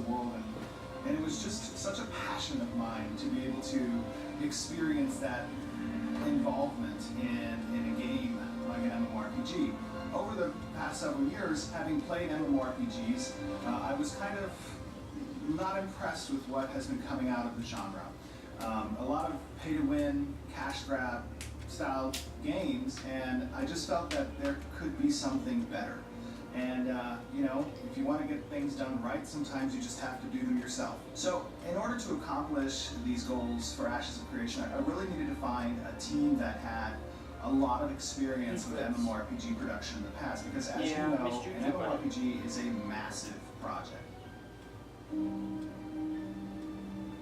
world, and it was just such a passion of mine to be able to experience that involvement in a game like an MMORPG. Over the past several years, having played MMORPGs, I was kind of not impressed with what has been coming out of the genre. A lot of pay-to-win, cash grab style games, and I just felt that there could be something better. And you know, if you want to get things done right, sometimes you just have to do them yourself. So in order to accomplish these goals for Ashes of Creation, I really needed to find a team that had a lot of experience with MMORPG production in the past, because as you know, an MMORPG is a massive project.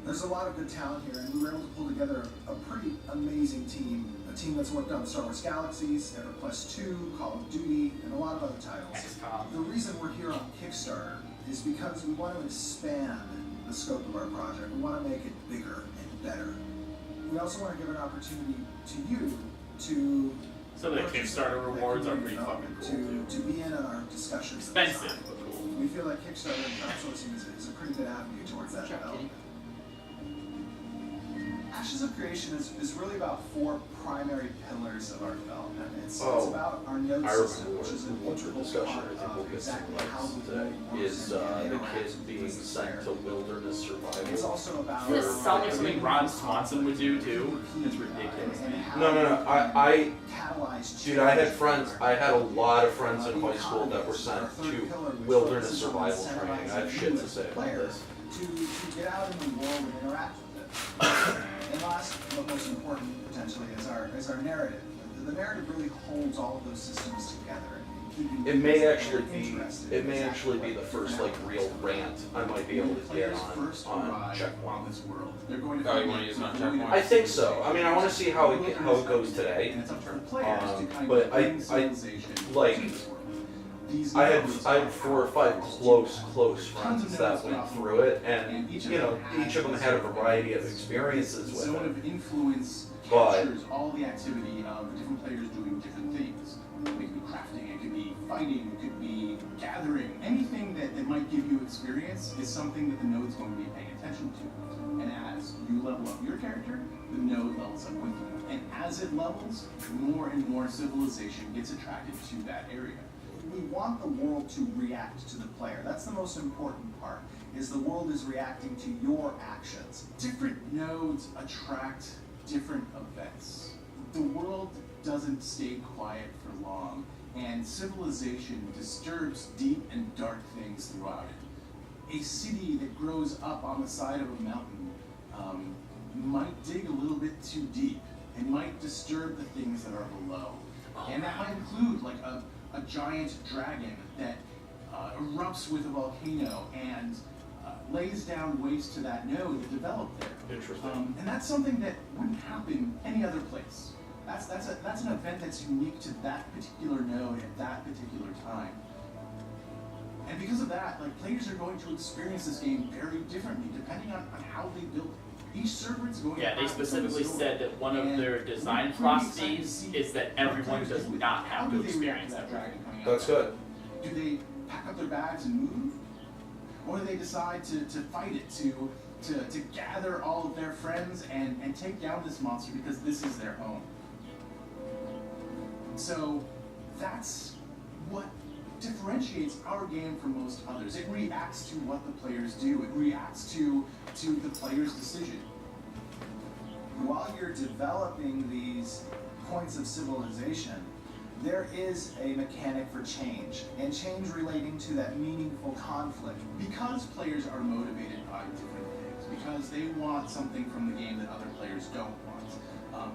There's a lot of good talent here, and we were able to pull together a pretty amazing team. A team that's worked on Star Wars Galaxies, EverQuest 2, Call of Duty, and a lot of other titles. The reason we're here on Kickstarter is because we want to expand the scope of our project. We want to make it bigger and better. We also want to give an opportunity to you to some of the Kickstarter rewards are pretty fucking cool to be in on our discussions. Expensive, but cool. We feel like Kickstarter and crowdsourcing is a pretty good avenue towards that development. Ashes of Creation is really about 4 primary pillars of our development. It's about our node system, which is an integral part of exactly how the node works. Is the kid being sent to wilderness survival? It's also about... This sounds like something Ron Swanson would do too. It's ridiculous. No. Dude, I had a lot of friends in high school that were sent to wilderness survival training. I have shit to say about this. To get out in the world and interact with it. And last, but most important potentially, is our narrative. The narrative really holds all of those systems together. It may actually be the first like real rant I might be able to get on Checkpoint. You want to use it on Checkpoint? I think so. I mean, I want to see how it goes today. But I had 4 or 5 close friends that went through it, and you know, each of them had a variety of experiences with Zone of it. influence captures all the activity of the different players doing different things. It could be crafting, it could be fighting, it could be gathering. Anything that might give you experience is something that the node's going to be paying attention to. And as you level up your character, the node levels up with you. And as it levels, more and more civilization gets attracted to that area. We want the world to react to the player. That's the most important part, is the world is reacting to your actions. Different nodes attract different events. The world doesn't stay quiet for long, and civilization disturbs deep and dark things throughout it. A city that grows up on the side of a mountain might dig a little bit too deep and might disturb the things that are below. And that might include like a giant dragon that erupts with a volcano and lays down waste to that node that developed there. Interesting. And that's something that wouldn't happen any other place. That's an event that's unique to that particular node at that particular time. And because of that, like, players are going to experience this game very differently depending on how they build it. Each server is going to they specifically said that one of their design philosophies is that everyone does not have to experience that. That's good. Do they pack up their bags and move? Or do they decide to fight it, to gather all of their friends and take down this monster because this is their home? So that's what differentiates our game from most others. It reacts to what the players do. It reacts to the player's decision. While you're developing these points of civilization, there is a mechanic for change, and change relating to that meaningful conflict. Because players are motivated by different things, because they want something from the game that other players don't want,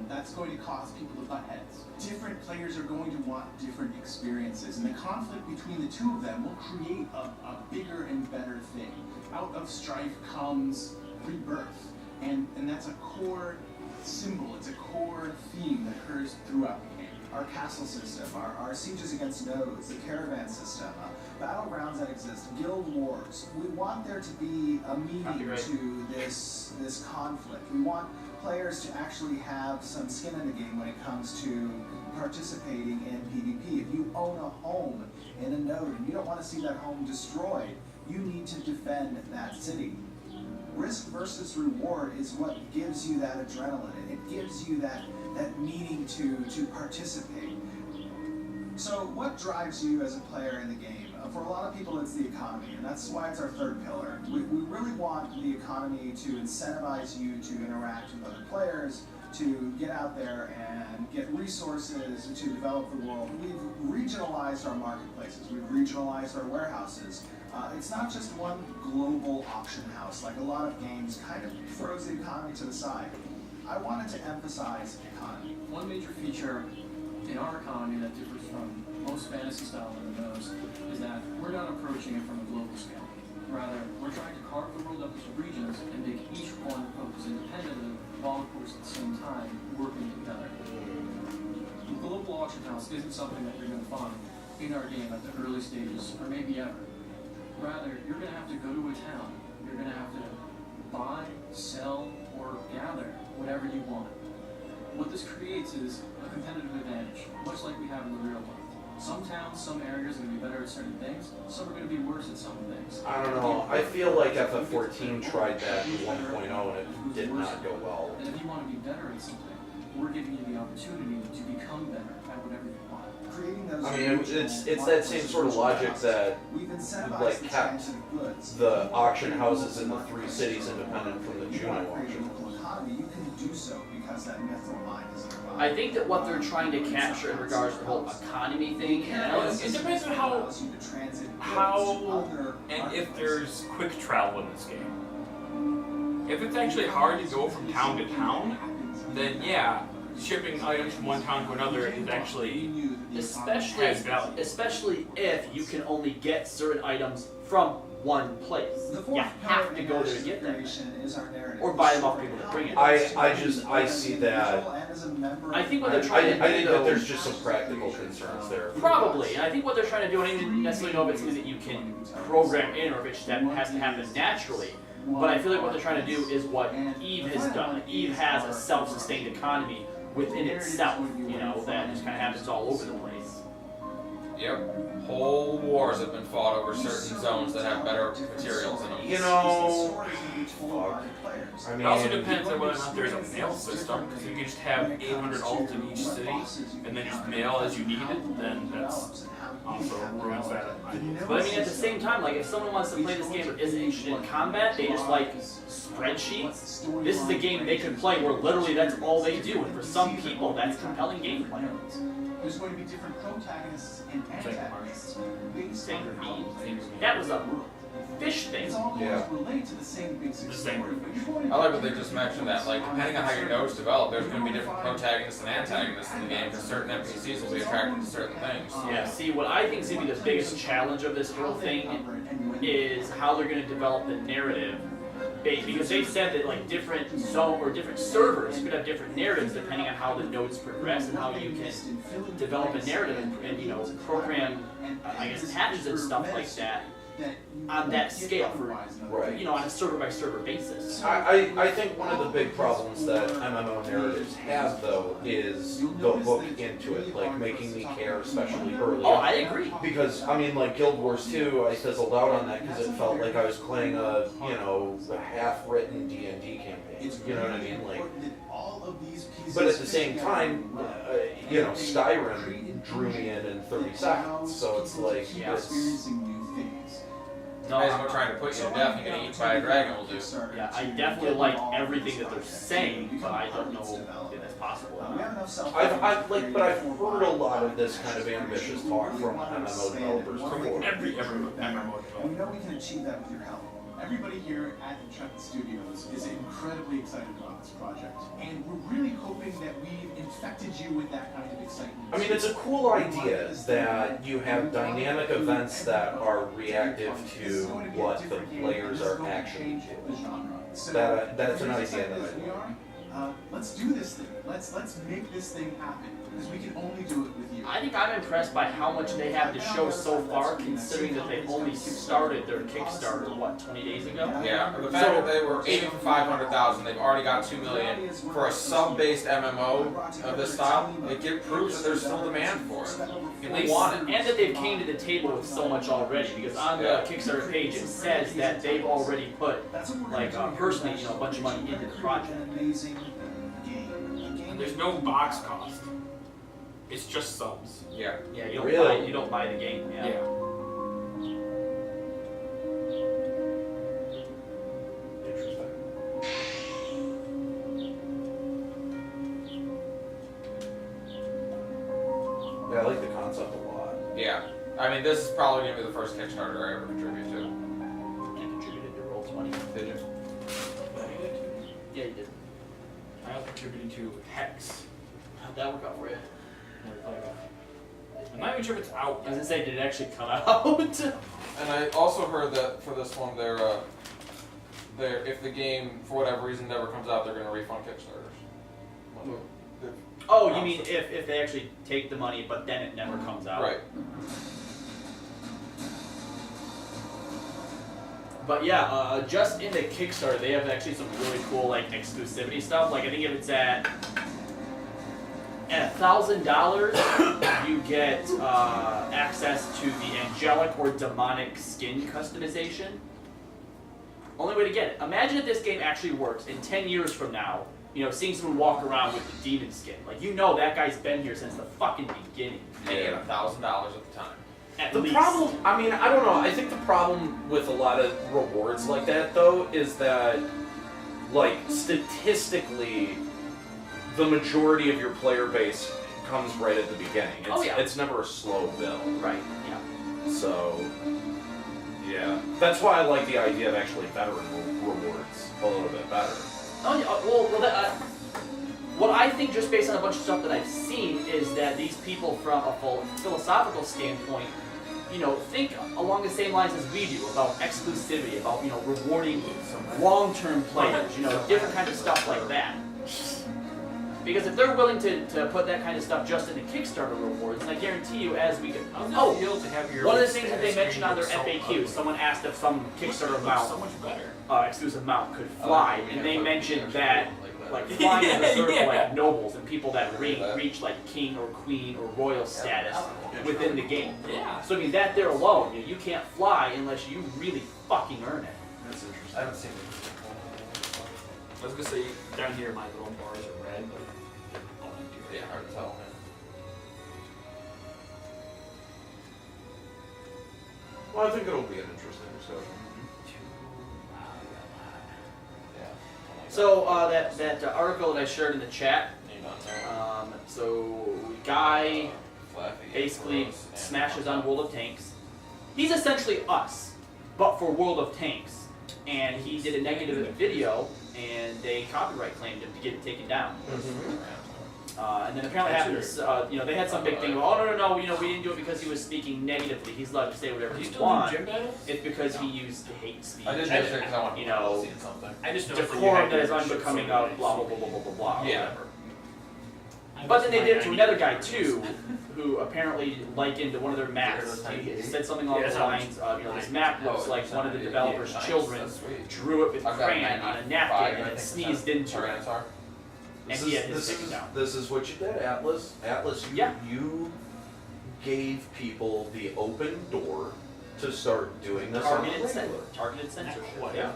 that's going to cause people to butt heads. Different players are going to want different experiences, and the conflict between the two of them will create a bigger and better thing. Out of strife comes rebirth, and that's a core symbol, it's a core theme that occurs throughout the game. Our castle system, our sieges against nodes, the caravan system, battlegrounds that exist, guild wars. We want there to be a meaning to this conflict. We want players to actually have some skin in the game when it comes to participating in PvP. If you own a home in a node and you don't want to see that home destroyed, you need to defend that city. Risk versus reward is what gives you that adrenaline. It gives you that meaning to participate. So what drives you as a player in the game? For a lot of people, it's the economy, and that's why it's our third pillar. We really want the economy to incentivize you to interact with other players, to get out there and get resources to develop the world. We've regionalized our marketplaces. We've regionalized our warehouses. It's not just one global auction house, like a lot of games kind of throws the economy to the side. I wanted to emphasize economy. One major feature in our economy that differs from most fantasy style MMOs is that we're not approaching it from a global scale. Rather, we're trying to carve the world up into regions and make each one focus independently, while of course at the same time working together. The global auction house isn't something that you're going to find in our game at the early stages, or maybe ever. Rather, you're going to have to go to a town. You're going to have to buy, sell, or gather whatever you want. What this creates is a competitive advantage, much like we have in the real world. Some towns, some areas are going to be better at certain things, some are going to be worse at some things. I don't know. I feel like FF14 tried that in 1.0 and it did not go well. And if you want to be better at something, we're giving you the opportunity to become better at whatever you want. I mean, it's that same sort of logic that like kept the auction houses in the 3 cities independent from the Juno auction. You can do so because that mithril mine is nearby. I think that what they're trying to capture in regards to the whole economy thing, and It depends on how and if there's quick travel in this game. If it's actually hard to go from town to town, then yeah, shipping items from one town to another is actually has value. especially if you can only get certain items from one place. You have to go there to get them, or buy them off people that bring it. I see that. I think what they're trying to do, I think that there's just some practical concerns there. probably, and I think what they're trying to do, I don't even necessarily know if it's something that you can program in or if it just has to happen naturally. But I feel like what they're trying to do is what Eve has done. Eve has a self-sustained economy within itself, you know, that just kind of happens all over the place. Yep. Whole wars have been fought over certain zones that have better materials in them. You know, fuck. I It mean, also depends on whether or not there's a mail system, because if you can just have 800 alt in each city, and then just mail as you need it, then that's also ruins that idea. But I mean, at the same time, like if someone wants to play this game but isn't interested in combat, they just like spreadsheets. This is a game they can play where literally that's all they do, and for some people, that's compelling gameplay. There's going to be different protagonists and antagonists based on how the players That was a fish thing. It's all going Yeah. to relate to the same basic The same. story, but you're going to I like what they just mentioned that, like, depending on how your nodes develop, there's going to be different protagonists and antagonists in the game, because certain NPCs will be attracted to certain things. Yeah, see, what I think is going to be the biggest challenge of this whole thing is how they're going to develop the narrative. Because they've said that like different zone or different servers could have different narratives depending on how the nodes progress and how you can develop a narrative and you know program I guess patches and stuff like that on that scale for Right. you know on a server by server basis. I think one of the big problems that MMO narratives have, though, is the hook into it, like making me care, especially early Oh, on. I agree. Because, I mean, like Guild Wars 2, I fizzled out on that because it felt like I was playing a, you know, a half-written D&D campaign. You know what I mean? Like, but at the same time, you know, Skyrim drew me in 30 seconds, so it's like, Yeah. it's, No, As we're trying to put you to death and get eaten by a dragon will do. yeah, I definitely like everything that they're saying, but I don't know if that's possible. I've but I've heard a lot of this kind of ambitious talk from MMO developers before. Every MMO And we developer. know we can achieve that with your help. Everybody here at Intrepid Studios is incredibly excited about this project, and we're really hoping that we've infected you with that kind of excitement. I mean, it's a cool idea that you have dynamic events that are reactive to what the players are actually doing. That's an idea that I like. Let's do this thing. Let's make this thing happen. Because we can only do it with you. I think I'm impressed by how much they have to show so far, considering that they only started their Kickstarter, what, 20 days ago? Yeah, the fact that they were aiming for 500,000, they've already got 2 million for a sub-based MMO of this style. It proves that there's still demand for it. People want it. And that they've came to the table with so much already, because on the Kickstarter page it says that they've already put, like, personally, you know, a bunch of money into the project. There's no box cost. It's just subs. Yeah. Yeah, you Really? don't buy the game. Yeah. Interesting. Yeah, I like the concept a lot. Yeah. I mean, this is probably going to be the first Kickstarter I ever contribute to. I contributed to Roll20. Did you? Yeah, you did. I also contributed to Hex. How'd that work out for you? I'm not even sure if it's out I was yet. gonna say, did it actually come out? And I also heard that for this one, they're if the game, for whatever reason, never comes out, they're going to refund Kickstarters. Oh, you mean if they actually take the money, but then it never comes out? Right. But yeah, just in the Kickstarter, they have actually some really cool like exclusivity stuff. Like I think if it's at $1,000, you get access to the angelic or demonic skin customization. Only way to get it. Imagine if this game actually works in 10 years from now. You know, seeing someone walk around with the demon skin. Like, you know that guy's been here since the fucking beginning. And you get $1,000 at the time. At The least. problem, I mean, I don't know. I think the problem with a lot of rewards like that, though, is that, like, statistically, the majority of your player base comes right at the beginning. It's, Oh, yeah. It's never a slow build. Right, yeah. So, yeah. That's why I like the idea of actually veteran rewards a little bit better. Oh, yeah, well what I think, just based on a bunch of stuff that I've seen, is that these people, from a philosophical standpoint, you know, think along the same lines as we do about exclusivity, about, you know, rewarding long-term players, you know, different kinds of stuff like that. Because if they're willing to put that kind of stuff just in the Kickstarter rewards, and I guarantee you, as we get... Oh, feel to have your one of the things that they status mentioned on their screen FAQ, so someone asked if some Kickstarter mount, so much better. exclusive mount could fly, and they mentioned that, like, flying is reserved for, like, nobles and people that reach, like, king or queen or royal status within the game. Yeah. So, I mean, that there alone, you can't fly unless you really fucking earn it. That's interesting. I haven't seen it. I was gonna say down here my little bars are red, but I'll do Yeah, hard to tell. Well, I think it'll be an interesting discussion. So, that article that I shared in the chat, so guy basically smashes on World of Tanks. He's essentially us, but for World of Tanks. And he did a negative video, and they copyright claimed him to get it taken down. And then apparently happened this, you know, they had some big thing. Oh no, you know, we didn't do it because he was speaking negatively. He's allowed to say whatever he wants. It's because he used hate speech. I did just because I want you know, see something. I just decorum that is unbecoming of blah blah blah blah blah blah blah. Yeah. Whatever. But then they did it to another guy too, who apparently likened one of their maps. He said something along the lines of, you know, this map looks like one of the developers' children drew it with crayon on a napkin and then sneezed into it. And he had his taken down. This is what you did, Atlas. Atlas, you gave people the open door to start doing this on the regular. Targeted censorship. Yeah.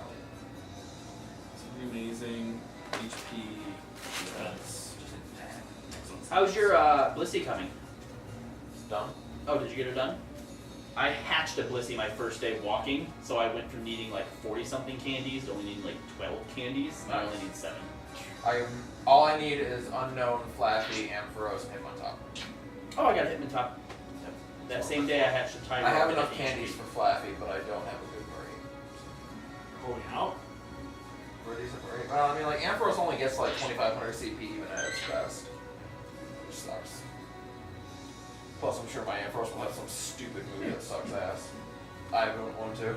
It's amazing. HP. That's How's your Blissey coming? Done. Oh, did you get it done? I hatched a Blissey my first day walking, so I went from needing like 40-something candies to only needing like 12 candies. I only need 7. All I need is Unknown, Flappy, Ampharos, and Hitmontop. Oh, I got a Hitmontop. That same day I hatched a Tyro. I have enough candies for Flappy, but I don't have a good Marie. going out. For a decent Marie. Well, I mean, like, Ampharos only gets like 2,500 CP even at its best. Which sucks. Plus, I'm sure my Ampharos will have some stupid move that sucks ass. I haven't one too.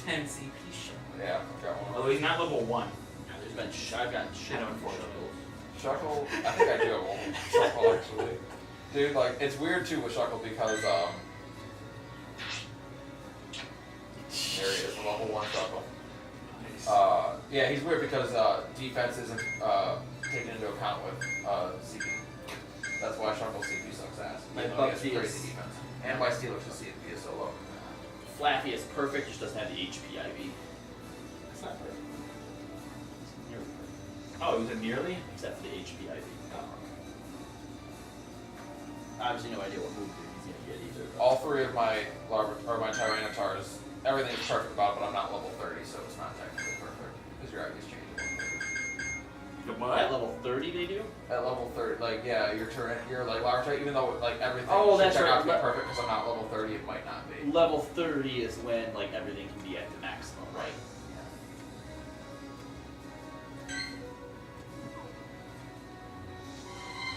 10 CP shit. Yeah, I've got one. Although he's not level 1. I've gotten shit on for Shuckle? I think I do have one. Shuckle, actually. Dude, like, it's weird too with Shuckle because, there he is, the level 1 Shuckle. Yeah, he's weird because, defense isn't, taken into account with, CP. That's why Shuckle's CP sucks ass. My Even though he has Bugsy crazy is- defense. And why Steelers' CP is so low. Flaffy is perfect, just doesn't have the HPIV. It's not perfect. Nearly perfect. Oh, you said nearly? Except for the HPIV. Oh. Obviously no idea what move he's gonna get either. All 3 of my my Tyrannosaurs, everything is perfect about it, but I'm not level 30, so it's not technically perfect. Because your IV's changing. The At what? level 30 they do? At level 30, like, yeah, your like large, even though like everything Oh, should that's check right. out to be perfect because I'm not level 30, it might not be. Level 30 is when like everything can be at the maximum, right?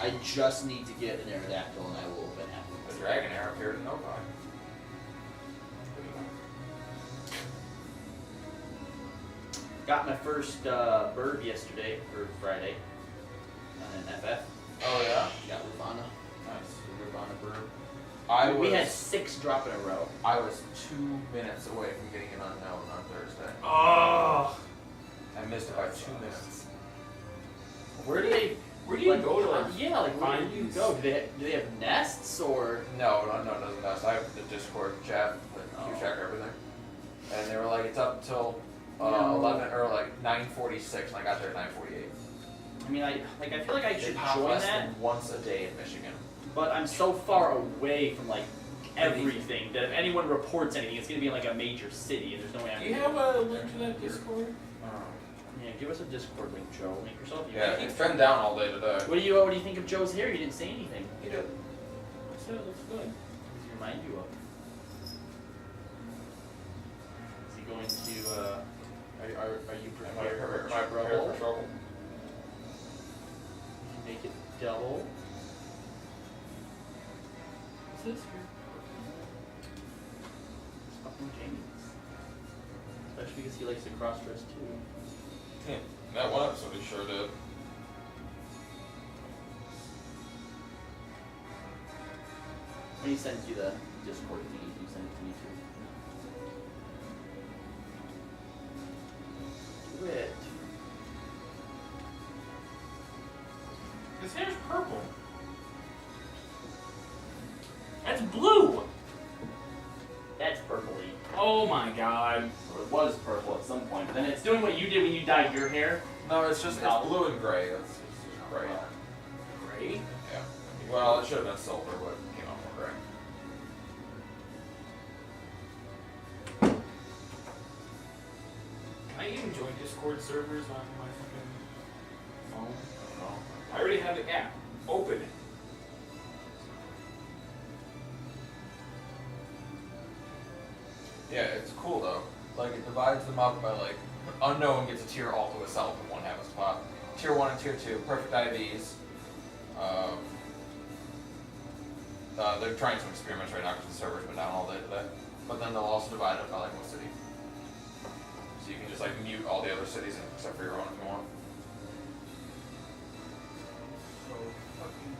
I just need to get an Aerodactyl and I will have been happy. The Dragon Arrow appeared in no time. Got my first bird yesterday, or Friday, an FF. Oh yeah? Got Ravana, Nice. the Ravana bird. We We had 6 drop in a row. I was 2 minutes away from getting an unknown on Thursday. Oh. I missed it by 2 minutes. Where do they? Where do you like, go to like Yeah, like where find do you these? go? Do they have nests or? No, doesn't mess. I have the Discord chat that Oh. you check everything. And they were like, it's up until No. 11 or like 9:46, and I got there at 9:48. I mean, I feel like I They should pop join less that, than once a day in Michigan. but I'm so far away from like everything that if anyone reports anything, it's gonna be in like a major city, and there's no way I'm. Do you have a link to that Discord? Yeah, give us a Discord link, Joe. Make yourself. Yeah, it's been down all day today. What do you think of Joe's hair? You didn't say anything. He did. So it looks good. What does he remind you of? Is he going to? Are you prepared for trouble? Make it double. What's this here? It's fucking James. Especially because he likes to cross dress too. That one episode he sure did. When he sends you the Discord thing, you send it to me too. Do it. His hair's purple. That's blue. That's purpley. Oh my god. Or it was purple at some point. But then it's doing what you did when you dyed your hair. No, it's just it's blue and gray. It's just gray. Gray? Yeah. Well, it should have been silver, but it came out more gray. Can I even join Discord servers on my fucking phone? I don't know. I already have the app. Open it. Yeah, it's cool though. Like it divides them up by like unknown gets a tier all to itself in one half a spot. Tier 1 and Tier 2, perfect IVs. They're trying some experiments right now because the server's been down all day today. But then they'll also divide it by like what city. So you can just like mute all the other cities except for your own if you want. So fucking.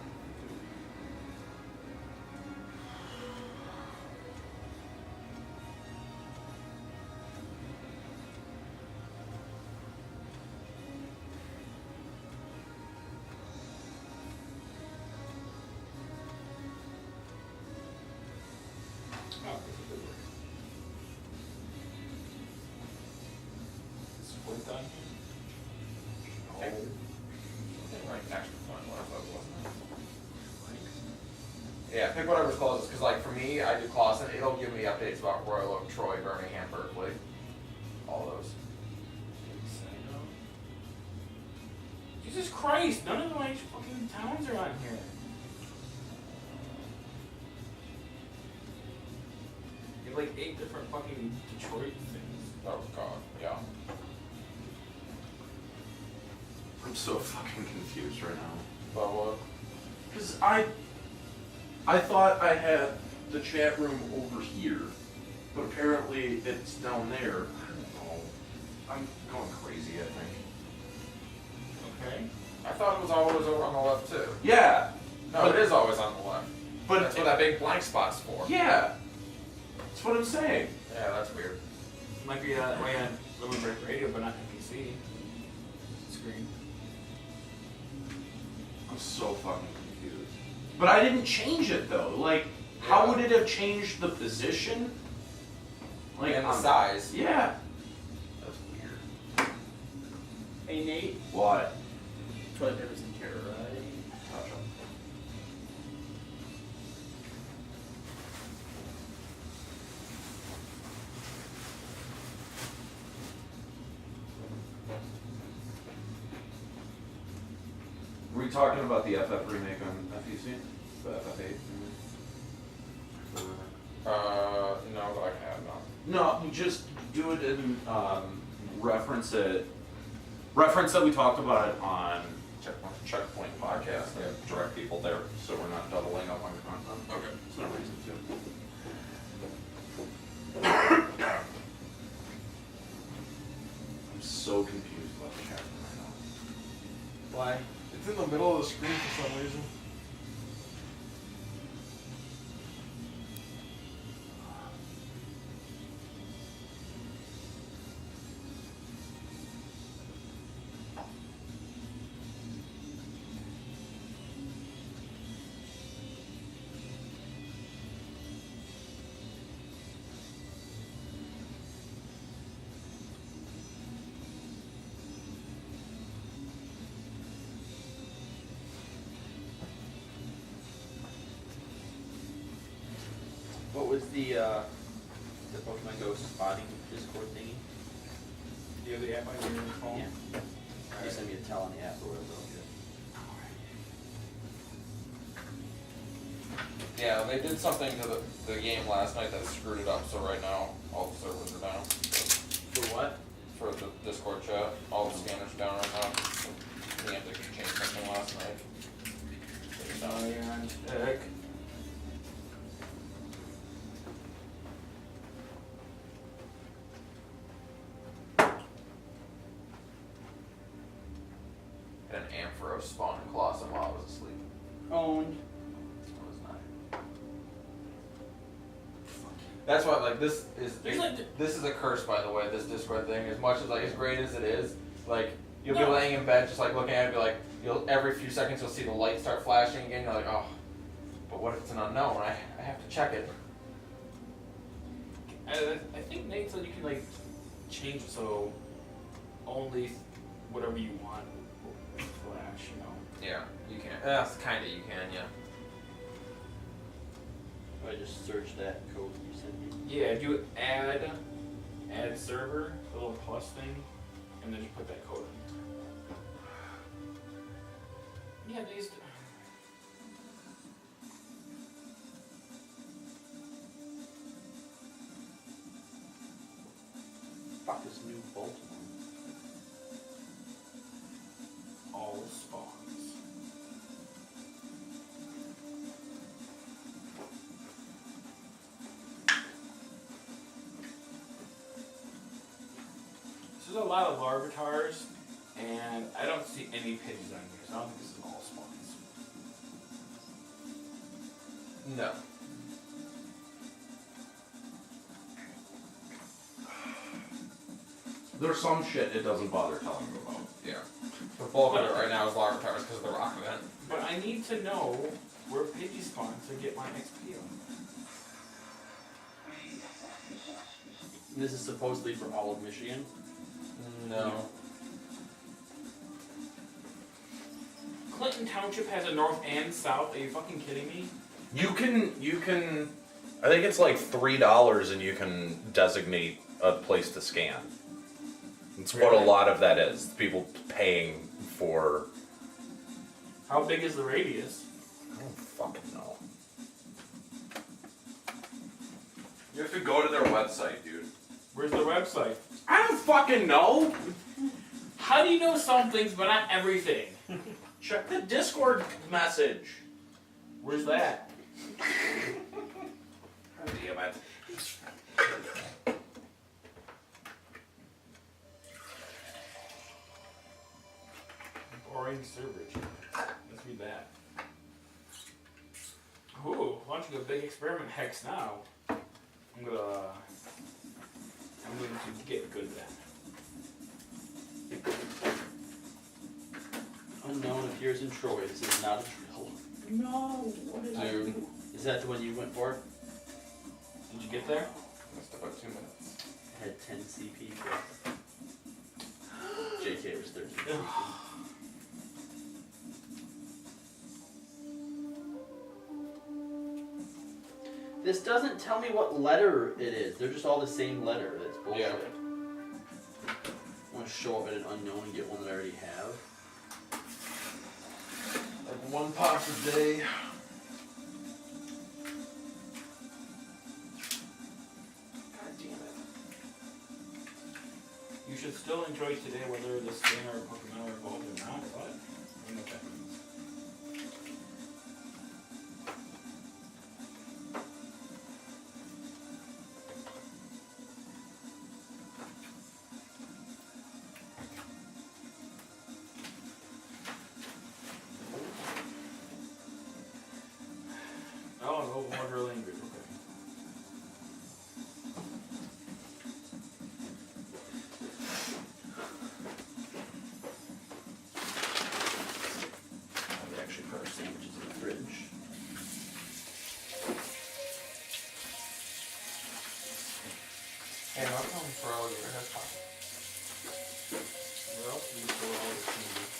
Oh, this is good work. Squint on here? Oh. Like extra fun, whatever it was. Yeah, pick whatever's closest, because like for me, I do Clausen, it'll give me updates about Royal Oak, Troy, Birmingham, Berkeley. All those. Jesus Christ, none of the like fucking towns are on here. You have like 8 different fucking Detroit things. Oh god, yeah. I'm so fucking confused right now. But what? Because I thought I had the chat room over here, but apparently it's down there. I don't know. I'm going crazy, I think. Okay. I thought it was always over on the left too. Yeah. No, it is always on the left. big blank spots for? Yeah. That's what I'm saying. Yeah, that's weird. Might be that way on Living Break Radio, but not NPC screen. I'm so fucking confused. But I didn't change it though. Like, how would it have changed the position? Like, And the size. Yeah. That's weird. Hey Nate, What? toilet paper's in here, right? Touch 'em. Were we talking about the FF remake on FEC? The FF8? No, I have not. No, you just do it and reference it. Reference that we talked about it on Checkpoint podcast and direct people there, so we're not doubling up on your content. Okay. There's no reason to. I'm so confused about the chat room right now. Why? It's in the middle of the screen for some reason. What was the Pokemon Go spotting Discord thingy? Do you have the app on your phone? Yeah. You sent me a tell on the app or whatever. Yeah, they did something to the game last night that screwed it up, so right now all the servers are down. For what? For the Discord chat, all the scanners are down right now. We had to change something last night. Oh, yeah, I'm sick. An Ampharos spawned in Colosseum while I was asleep. Owned. It was nice. That's why, like, this is a curse, by the way. This Discord thing, as much as like as great as it is, like you'll be laying in bed just like looking at it, be like, every few seconds you'll see the light start flashing again. You're like, oh, but what if it's an unknown? I have to check it. I think Nate said you can like change it so only whatever you want will flash, you know. Yeah, you can. That's kinda you can, yeah. I just searched that code you sent me. Yeah, do add server, the little plus thing, and then you put that code in. Yeah, these. Fuck this new Baltimore. All spawns. There's a lot of Larvatars, and I don't see any pigs on here, so I don't think this is all spawns. No. There's some shit it doesn't bother telling you about. Yeah. The bulk of it right now is Larvatars because of the rock event. But I need to know where Pidgey spawns to get my XP on. This is supposedly for all of Michigan. No. Clinton Township has a north and south. Are you fucking kidding me? You can, I think it's like $3 and you can designate a place to scan. It's what a lot of that is. People paying for. How big is the radius? I don't fucking know. You have to go to their website, dude. Where's the website? I don't fucking know. How do you know some things but not everything? Check the Discord message. Where's that? Damn it. Boring server. Let's read that. Ooh, a launching a big experiment hex now. I'm going to get good then. Unknown appears in Troy. This is not a drill. No, what did I Dude. do? Is that the one you went for? Did you get there? Missed about 2 minutes. I had 10 CP for JK was 13 CP. This doesn't tell me what letter it is. They're just all the same letter. That's bullshit. Yeah. I want to show up at an unknown and get one that I already have. Like 1 pop a day. God damn it. You should still enjoy today whether the skin or Pokemon are involved or not. What? I don't know what that means. Oh, no more drilling. Okay. We actually put our sandwiches in the fridge. Hey, how come Feraligatr has pockets? Well, we go all the changes.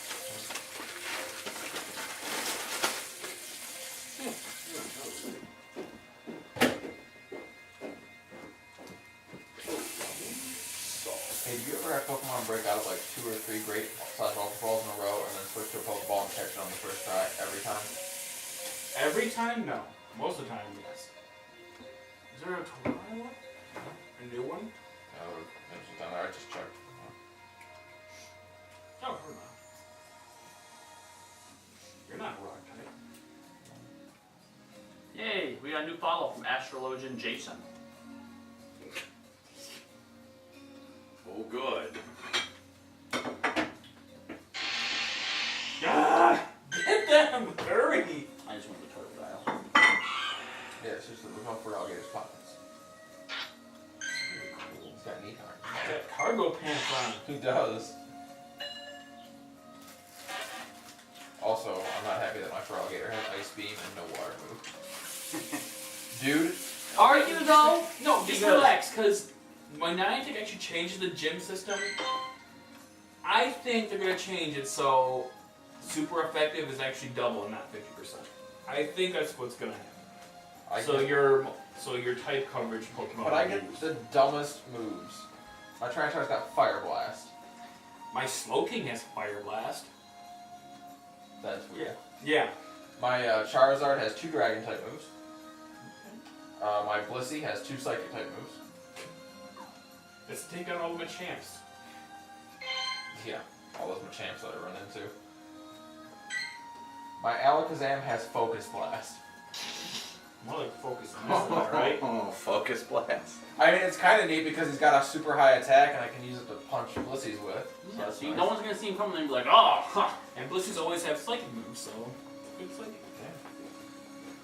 Hey, do you ever have Pokemon break out of like 2 or 3 great size Ultra Balls in a row and then switch to a Pokeball and catch it on the first try every time? Every time? No. Most of the time, yes. Is there a Taurai one? A new one? No, there's a time I just checked. Oh, hold on. You're not a rock type. Yay, we got a new follow from Astrologian Jason. Oh, good. Ah! Get them! Hurry! I just went to Totodile. Yeah, seriously, look how Feraligatr's pockets. He's got knee harness. He's got cargo pants on. He does. Also, I'm not happy that my Feraligatr has Ice Beam and no water move. Dude, Are you though? No, just Because- relax, because when Niantic actually changes the gym system, I think they're going to change it so super effective is actually double and not 50%. I think that's what's going to happen. So your type coverage Pokemon. but I will get lose. the dumbest moves. My Tyranitar's got Fire Blast. My Slowking has Fire Blast. That's weird. Yeah. My Charizard has 2 Dragon type moves. My Blissey has 2 Psychic type moves. Let's take out all the Machamps. Yeah, all those Machamps that I run into. My Alakazam has Focus Blast. More like focus on this one, right? Oh, focus blast. I mean, it's kind of neat because he's got a super high attack and I can use it to punch Blissey's with. So Yeah, that's see, nice. no one's gonna see him coming and be like, oh, huh. And Blissey's always have Psychic moves, so good Psychic.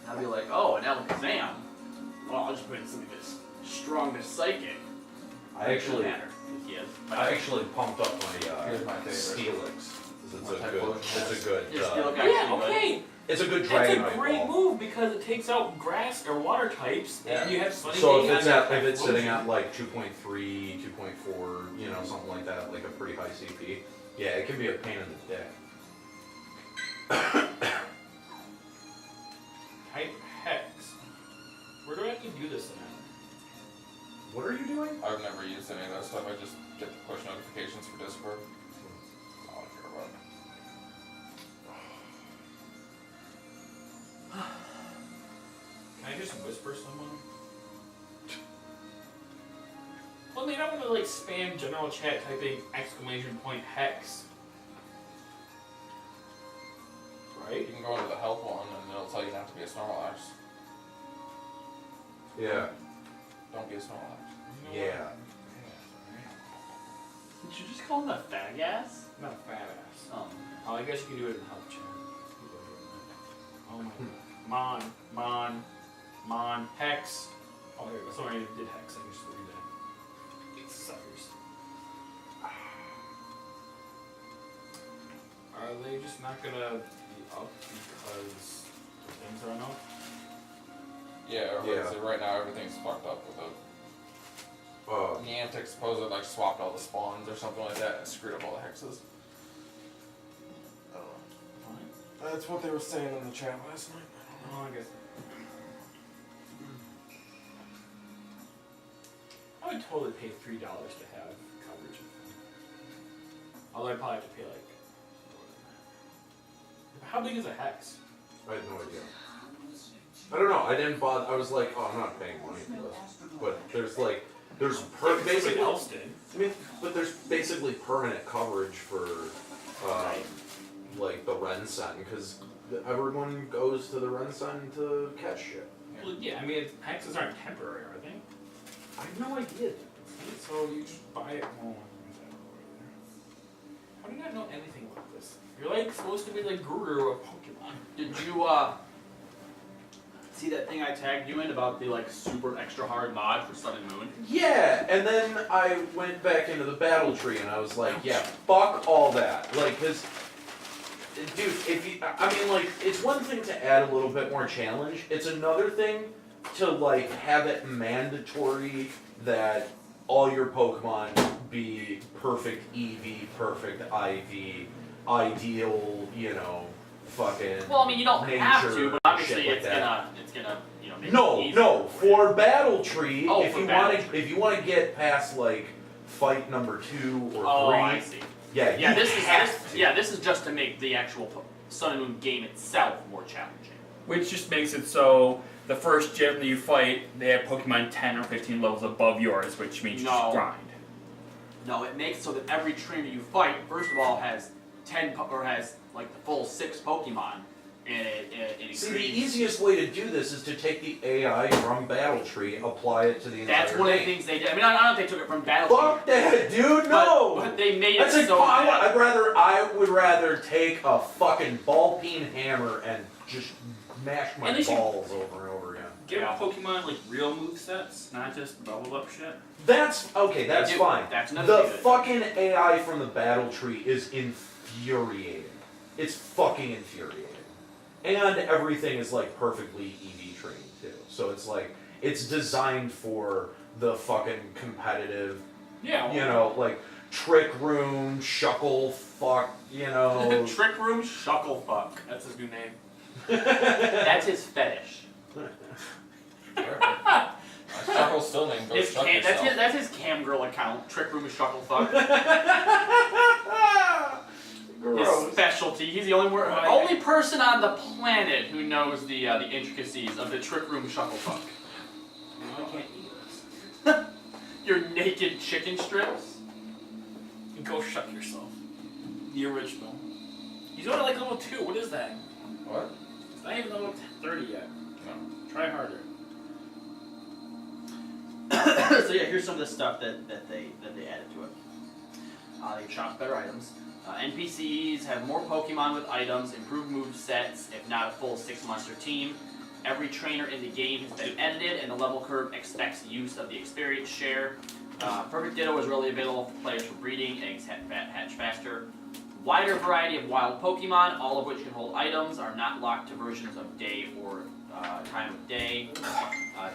I'll be like, oh, an Alakazam. Well, I'll just put in some of his strongest psychic. I actually, Doesn't matter, 'cause he has I actually pumped up Here's my my favorite. Steelix. It's What a type good. of It's a good. His Steelix Yeah, actually okay. It's a good That's a Dragonite great ball. move because it takes out grass or water types, Yeah. and you have Sunny So Day if it's on at, that if it's sitting Typhlosion. at like 2.3, 2.4, you know, something like that, like a pretty high CP, yeah, it can be a pain in the dick. Type Hex. Where do I have to do this in? What are you doing? I've never used any of that stuff. I just get the push notifications for Discord. That's all I care about. Can I just whisper someone? Well, I mean, I don't want to like spam general chat typing ! hex. Right? You can go into the help one and it'll tell you not to be a Snorlax. Yeah. Don't be a Snorlax. You know Yeah. Did you just call him a fag ass? what? Not a fat ass. Oh. Oh, I guess you can do it in help chat. Oh my god. Mon. Mon, Hex. Oh, there we go. Somebody did Hex. I can just read that. It's suckers. Are they just not gonna be up because things are up? Yeah, Yeah. so right now everything's fucked up with it. Niantic supposedly like swapped all the spawns or something like that and screwed up all the hexes. I don't know. That's what they were saying in the chat last night. Oh, I guess. I would totally pay $3 to have coverage of them. Although I'd probably have to pay like more than that. How big is a hex? I had no idea. I don't know. I didn't bother. I was like, oh, I'm not paying money for this. But there's like, basically else did. I mean, but there's basically permanent coverage for like the Rensen because everyone goes to the Rensen to catch shit. Well, yeah, I mean, hexes aren't temporary, are they? I have no idea. So you just buy it. Oh, how do you not know anything about this? You're like supposed to be the guru of Pokemon. Did you see that thing I tagged you in about the like super extra hard mod for Sun and Moon? Yeah, and then I went back into the battle tree and I was like, yeah, fuck all that. Like, cause, dude, if you, I mean, like, it's one thing to add a little bit more challenge. It's another thing to like have it mandatory that all your Pokemon be perfect EV, perfect IV, ideal, you know, fucking. Well, I mean, you don't have nature, to, but obviously shit it's like that. gonna, you know, make it No, easier no. for you. For battle tree, Oh, if for you battle want to, tree. if you want to get past like fight number 2 or 3, Oh, I see. yeah, Yeah, you this is have to. yeah, this is just to make the actual Sun and Moon game itself more challenging. Which just makes it so the first gym that you fight, they have Pokemon 10 or 15 levels above yours, which means you No. just grind. No, it makes so that every trainer you fight, first of all, has 10 or has like the full 6 Pokemon, and it See, the increases. easiest way to do this is to take the AI from battle tree, apply it to the entire That's one of the game. things they did. I mean, I don't know if they took it from Battle Fuck that, dude! No. but they made it That's like, so that I would rather take a fucking ball peen hammer and just mash my At least you- balls over and over again. Give Pokemon like real movesets, not just bubble up shit. That's okay. That's do. fine. That's another The thing that- fucking AI from the battle tree is infuriating. It's fucking infuriating, and everything is like perfectly EV trained too. So it's like it's designed for the fucking competitive. Yeah. Well, You know, like trick room, shuckle, fuck. You know. Trick Room Shucklefuck. That's his new name. That's his fetish. Shuckle's still named Go His Shuck cam, Yourself. that's his cam girl account. Trick Room Shucklefuck. His Gross. specialty. He's the only Right. only person on the planet who knows the intricacies of the Trick Room Shucklefuck. I can't eat this. Your naked chicken strips. Go shuck yourself. The original. He's only like level 2. What is that? What? It's not even level 30 yet. No. Try harder. So yeah, here's some of the stuff that they added to it. They chopped better items. NPCs have more Pokemon with items, improved move sets, if not a full 6-monster team. Every trainer in the game has been edited, and the level curve expects use of the experience share. Perfect Ditto is really available for players for breeding. Eggs hatch faster. Wider variety of wild Pokemon, all of which can hold items, are not locked to versions of day or time of day.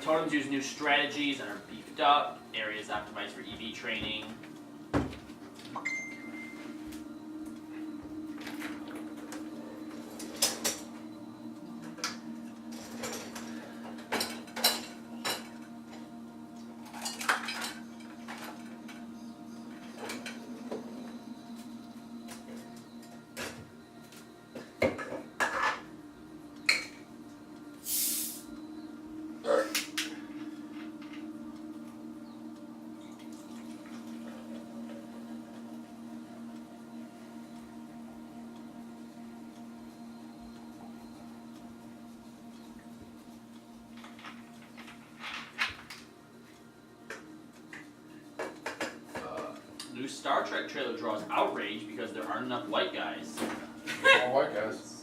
Totems use new strategies and are beefed up. Areas optimized for EV training. New Star Trek trailer draws outrage because there aren't enough white guys. All white guys.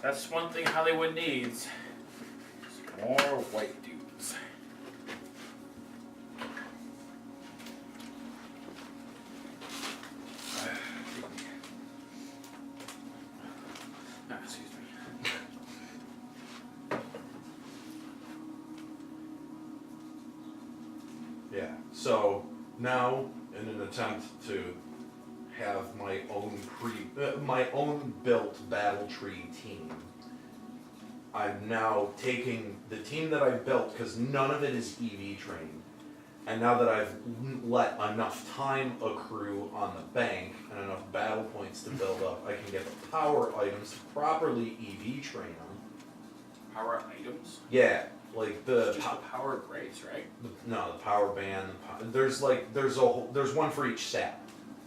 That's one thing Hollywood needs. More white dudes. Excuse me. Yeah. So now, in an attempt to have my own built battle tree team, I'm now taking the team that I built, because none of it is EV trained, and now that I've let enough time accrue on the bank and enough battle points to build up, I can get the power items to properly EV train them. Power items? Yeah, like the It's just the power grades, right? no, the power band. There's one for each stat.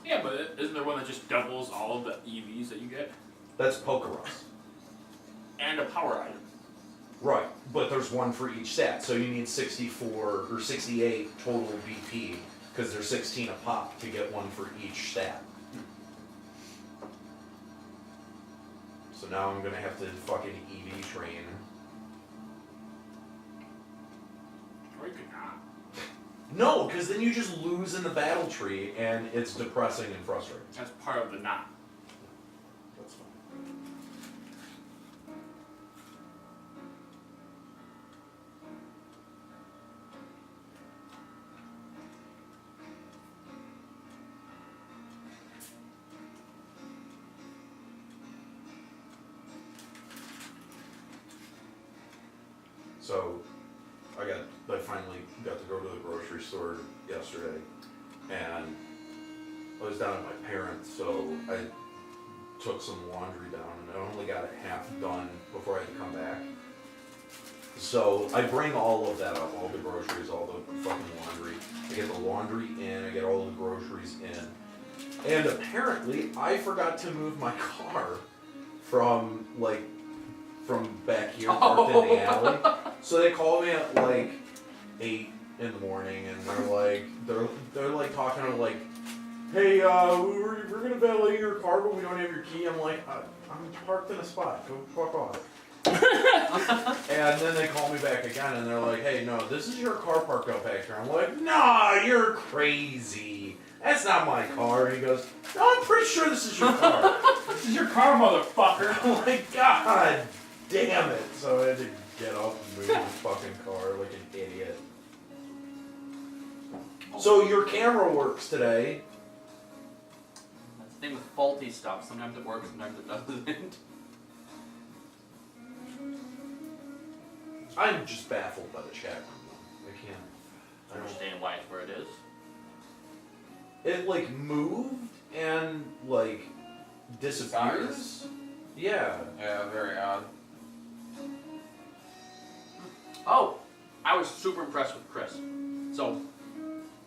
Yeah, but isn't there one that just doubles all of the EVs that you get? That's Pokerus. And a power item. Right, but there's one for each stat, so you need 64 or 68 total BP, because there's 16 a pop to get one for each stat. So now I'm gonna have to fucking EV train. Or you could not. No, because then you just lose in the battle tree, and it's depressing and frustrating. That's part of the not. That's fine. So, I finally got to go to the grocery store yesterday, and I was down at my parents', so I took some laundry down, and I only got it half done before I had to come back. So I bring all of that up, all the groceries, all the fucking laundry. I get the laundry in, I get all the groceries in. And apparently, I forgot to move my car from back here, parked in the alley. So they call me at like 8 in the morning, and they're like talking to like, hey, we're gonna valet your car, but we don't have your key. I'm like, I'm parked in a spot. Go fuck off. And then they call me back again, and they're like, hey, no, this is your car parked up back here. I'm like, nah, you're crazy. That's not my car. And he goes, no, I'm pretty sure this is your car. This is your car, motherfucker! I'm like, God damn it. So I had to get up and move the fucking car like an idiot. So your camera works today. That's the thing with faulty stuff. Sometimes it works, sometimes it doesn't. I'm just baffled by the chat room. I don't Understand why it's where it is. It like moved and like disappears. Yeah. Yeah, very odd. Oh, I was super impressed with Chris. So,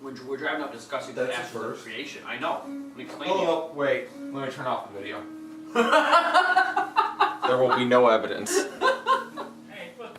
we're driving up discussing the That's actions the of first. creation. I know. Let me explain to you. Oh, wait. Let me turn off the video. There will be no evidence.